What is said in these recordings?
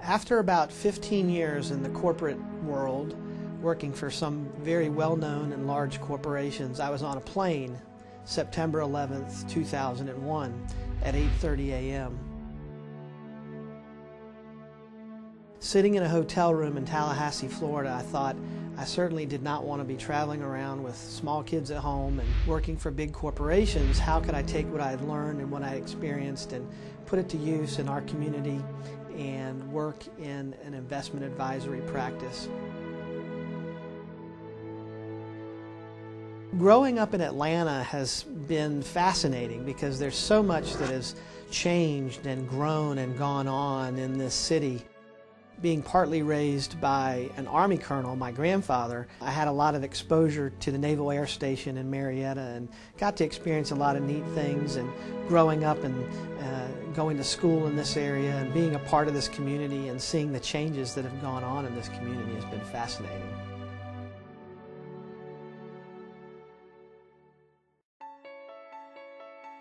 After about 15 years in the corporate world, working for some very well-known and large corporations, I was on a plane September 11th, 2001 at 8:30 a.m. Sitting in a hotel room in Tallahassee, Florida, I thought I certainly did not want to be traveling around with small kids at home and working for big corporations. How could I take what I had learned and what I experienced and put it to use in our community and work in an investment advisory practice? Growing up in Atlanta has been fascinating because there's so much that has changed and grown and gone on in this city. Being partly raised by an Army colonel, my grandfather, I had a lot of exposure to the Naval Air Station in Marietta and got to experience a lot of neat things. And growing up and going to school in this area and being a part of this community and seeing the changes that have gone on in this community has been fascinating.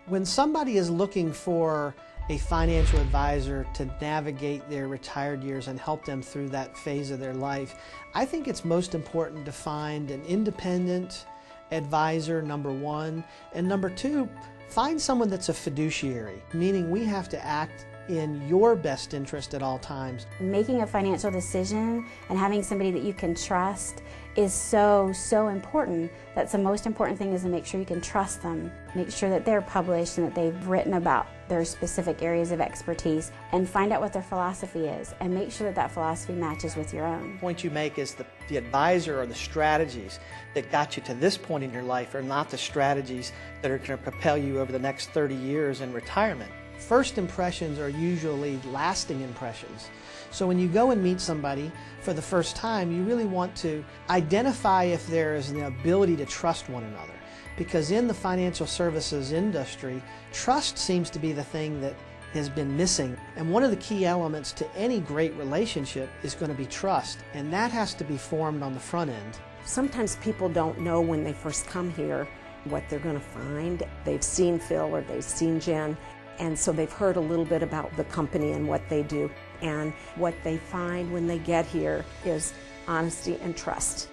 When somebody is looking for a financial advisor to navigate their retired years and help them through that phase of their life, I think it's most important to find an independent advisor, number one, and number two, find someone that's a fiduciary, meaning we have to act in your best interest at all times. Making a financial decision and having somebody that you can trust is so important. That's the most important thing, is to make sure you can trust them. Make sure that they're published and that they've written about their specific areas of expertise, and find out what their philosophy is and make sure that that philosophy matches with your own. The point you make is the advisor or the strategies that got you to this point in your life are not the strategies that are going to propel you over the next 30 years in retirement. First impressions are usually lasting impressions. So when you go and meet somebody for the first time, you really want to identify if there is an ability to trust one another. Because in the financial services industry, trust seems to be the thing that has been missing. And one of the key elements to any great relationship is going to be trust. And that has to be formed on the front end. Sometimes people don't know when they first come here what they're going to find. They've seen Phil or they've seen Jen, and so they've heard a little bit about the company and what they do. And what they find when they get here is honesty and trust.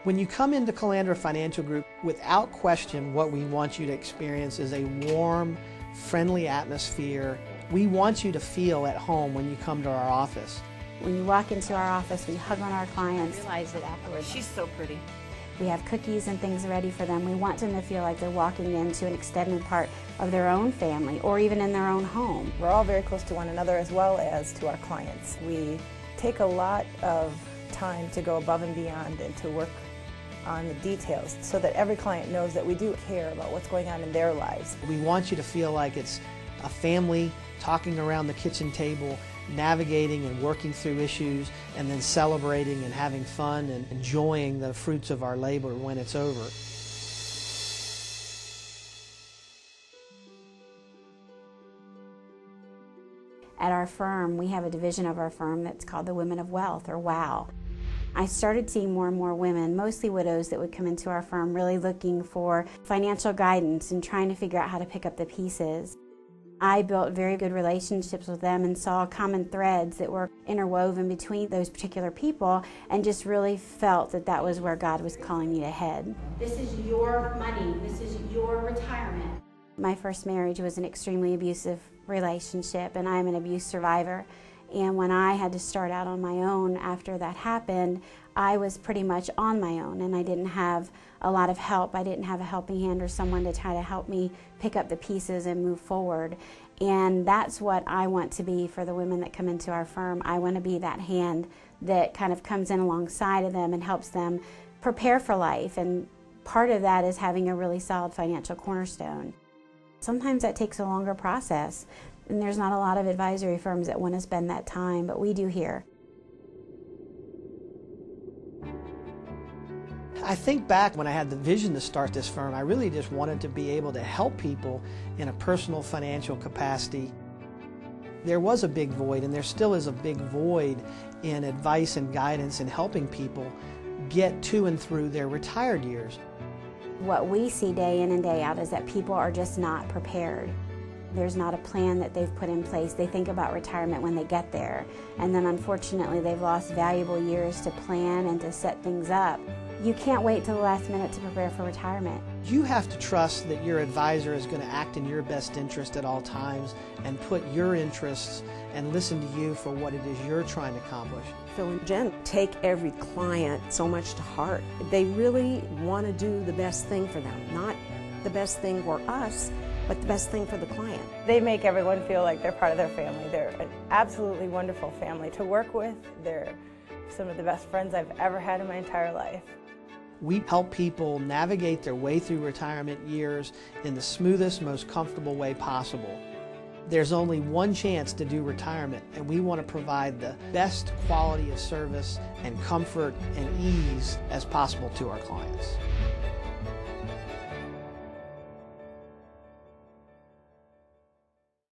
When you come into Calandra Financial Group, without question, what we want you to experience is a warm, friendly atmosphere. We want you to feel at home when you come to our office. When you walk into our office, we hug on our clients. I realize it afterwards. She's so pretty. We have cookies and things ready for them. We want them to feel like they're walking into an extended part of their own family or even in their own home. We're all very close to one another as well as to our clients. We take a lot of time to go above and beyond and to work on the details so that every client knows that we do care about what's going on in their lives. We want you to feel like it's a family talking around the kitchen table, navigating and working through issues, and then celebrating and having fun and enjoying the fruits of our labor when it's over. At our firm, we have a division of our firm that's called the Women of Wealth, or WOW. I started seeing more and more women, mostly widows, that would come into our firm really looking for financial guidance and trying to figure out how to pick up the pieces. I built very good relationships with them and saw common threads that were interwoven between those particular people, and just really felt that that was where God was calling me to head. This is your money. This is your retirement. My first marriage was an extremely abusive relationship, and I'm an abuse survivor. And when I had to start out on my own after that happened, I was pretty much on my own, and I didn't have a lot of help. I didn't have a helping hand or someone to try to help me pick up the pieces and move forward. And that's what I want to be for the women that come into our firm. I want to be that hand that kind of comes in alongside of them and helps them prepare for life. And part of that is having a really solid financial cornerstone. Sometimes that takes a longer process, and there's not a lot of advisory firms that want to spend that time, but we do here. I think back when I had the vision to start this firm, I really just wanted to be able to help people in a personal financial capacity. There was a big void, and there still is a big void in advice and guidance and helping people get to and through their retired years. What we see day in and day out is that people are just not prepared. There's not a plan that they've put in place. They think about retirement when they get there, and then unfortunately they've lost valuable years to plan and to set things up. You can't wait till the last minute to prepare for retirement. You have to trust that your advisor is going to act in your best interest at all times and put your interests and listen to you for what it is you're trying to accomplish. Phil and Jen take every client so much to heart. They really want to do the best thing for them, not the best thing for us, but the best thing for the client. They make everyone feel like they're part of their family. They're an absolutely wonderful family to work with. They're some of the best friends I've ever had in my entire life. We help people navigate their way through retirement years in the smoothest, most comfortable way possible. There's only one chance to do retirement, and we want to provide the best quality of service and comfort and ease as possible to our clients.